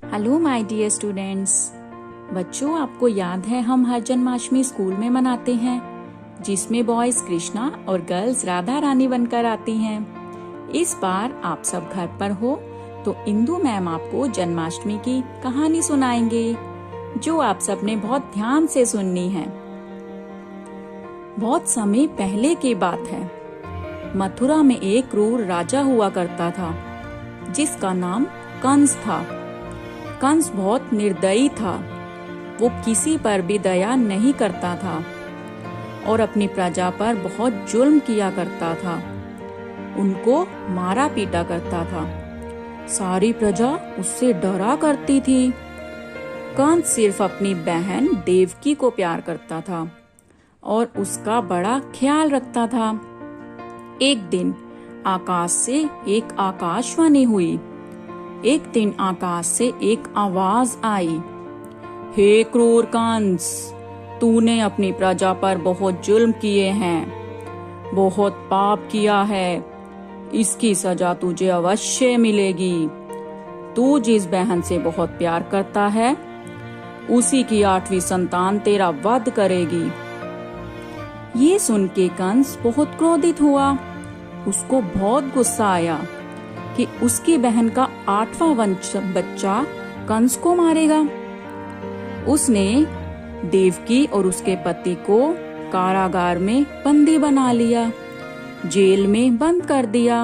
Hello my dear students. बच्चों, आपको याद है हम हर जन्माष्टमी स्कूल में मनाते हैं, जिसमें बॉयज कृष्णा और गर्ल्स राधा रानी बनकर आती हैं। इस बार आप सब घर पर हो तो इंदु मैम आपको जन्माष्टमी की कहानी सुनाएंगे, जो आप सब ने बहुत ध्यान से सुननी है। बहुत समय पहले की बात है। मथुरा में एक क्रूर राजा हुआ करता था, जिसका नाम कंस था। कंस बहुत निर्दयी था। वो किसी पर भी दया नहीं करता था और अपनी प्रजा पर बहुत जुल्म किया करता था। उनको मारा पीटा करता था। सारी प्रजा उससे डरा करती थी। कंस सिर्फ अपनी बहन देवकी को प्यार करता था और उसका बड़ा ख्याल रखता था। एक दिन आकाश से एक आकाशवाणी हुई। एक दिन आकाश से एक आवाज आई, हे क्रूर कंस, तूने अपनी प्रजा पर बहुत जुल्म किए हैं, बहुत पाप किया है। इसकी सजा तुझे अवश्य मिलेगी। तू जिस बहन से बहुत प्यार करता है, उसी की 8वीं संतान तेरा वध करेगी। ये सुन के कंस बहुत क्रोधित हुआ। उसको बहुत गुस्सा आया कि उसकी बहन का 8वां बच्चा कंस को मारेगा। उसने देवकी और उसके पति को कारागार में बंदी बना लिया, जेल में बंद कर दिया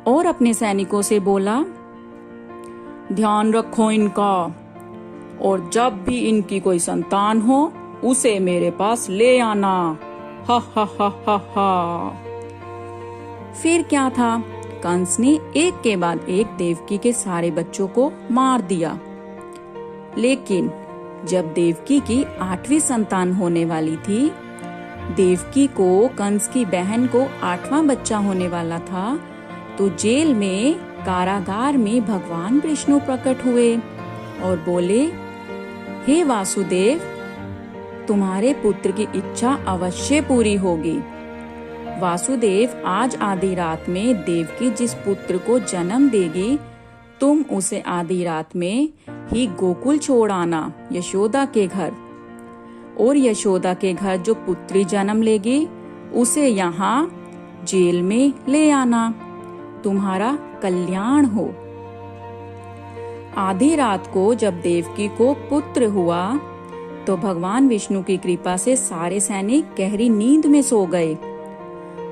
और अपने सैनिकों से बोला, ध्यान रखो इनका, और जब भी इनकी कोई संतान हो उसे मेरे पास ले आना। हा हा हा हा हा। फिर क्या था, कंस ने एक के बाद एक देवकी के सारे बच्चों को मार दिया। लेकिन जब देवकी की 8वीं संतान होने वाली थी, देवकी को कंस की बहन को 8वां बच्चा होने वाला था, तो जेल में कारागार में भगवान विष्णु प्रकट हुए और बोले, हे वासुदेव, तुम्हारे पुत्र की इच्छा अवश्य पूरी होगी। वासुदेव, आज आधी रात में देवकी जिस पुत्र को जन्म देगी, तुम उसे आधी रात में ही गोकुल छोड़ आना, यशोदा के घर। और यशोदा के घर जो पुत्री जन्म लेगी, उसे यहाँ जेल में ले आना। तुम्हारा कल्याण हो। आधी रात को जब देवकी को पुत्र हुआ, तो भगवान विष्णु की कृपा से सारे सैनिक गहरी नींद में सो गए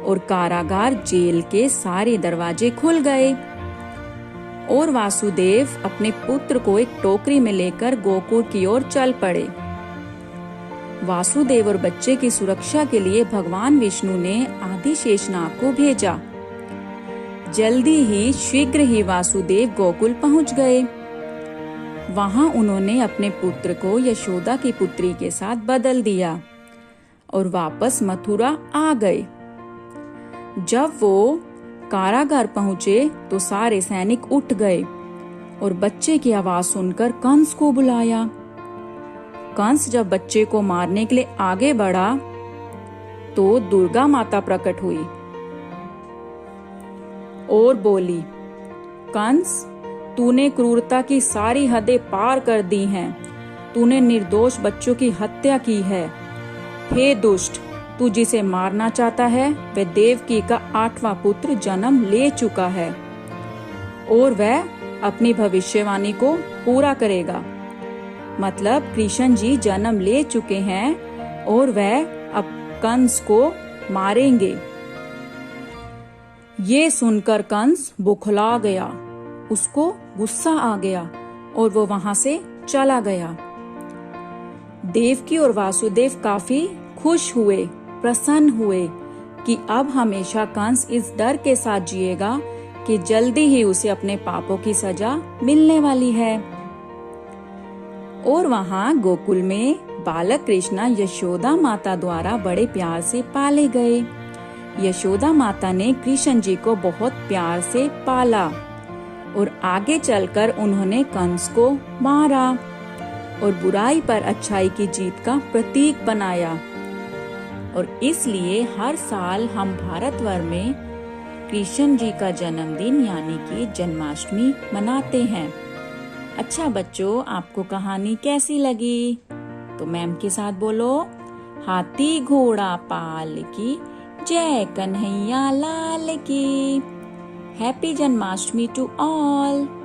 और कारागार जेल के सारे दरवाजे खुल गए। और वासुदेव अपने पुत्र को एक टोकरी में लेकर गोकुल की ओर चल पड़े। वासुदेव और बच्चे की सुरक्षा के लिए भगवान विष्णु ने आदि शेषनाग को भेजा। जल्दी ही शीघ्र ही वासुदेव गोकुल पहुंच गए। वहां उन्होंने अपने पुत्र को यशोदा की पुत्री के साथ बदल दिया और वापस मथुरा आ गए। जब वो कारागार पहुंचे तो सारे सैनिक उठ गए और बच्चे की आवाज सुनकर कंस को बुलाया। कंस जब बच्चे को मारने के लिए आगे बढ़ा, तो दुर्गा माता प्रकट हुई और बोली, कंस, तूने क्रूरता की सारी हदें पार कर दी हैं। तूने निर्दोष बच्चों की हत्या की है। हे दुष्ट, तू जिसे मारना चाहता है, वह देवकी का 8वां पुत्र जन्म ले चुका है और वह अपनी भविष्यवाणी को पूरा करेगा। मतलब कृष्ण जी जन्म ले चुके हैं और वह अब कंस को मारेंगे। ये सुनकर कंस बुखला गया। उसको गुस्सा आ गया और वो वहां से चला गया। देवकी और वासुदेव काफी खुश हुए, प्रसन्न हुए कि अब हमेशा कंस इस डर के साथ जिएगा कि जल्दी ही उसे अपने पापों की सजा मिलने वाली है। और वहां गोकुल में बालक कृष्णा यशोदा माता द्वारा बड़े प्यार से पाले गए। यशोदा माता ने कृष्ण जी को बहुत प्यार से पाला और आगे चलकर उन्होंने कंस को मारा और बुराई पर अच्छाई की जीत का प्रतीक बनाया। और इसलिए हर साल हम भारतवर्ष में कृष्ण जी का जन्मदिन यानी कि जन्माष्टमी मनाते हैं। अच्छा बच्चों, आपको कहानी कैसी लगी? तो मैम के साथ बोलो, हाथी घोड़ा पाल की, जय कन्हैया लाल की। Happy Janmashtami to all.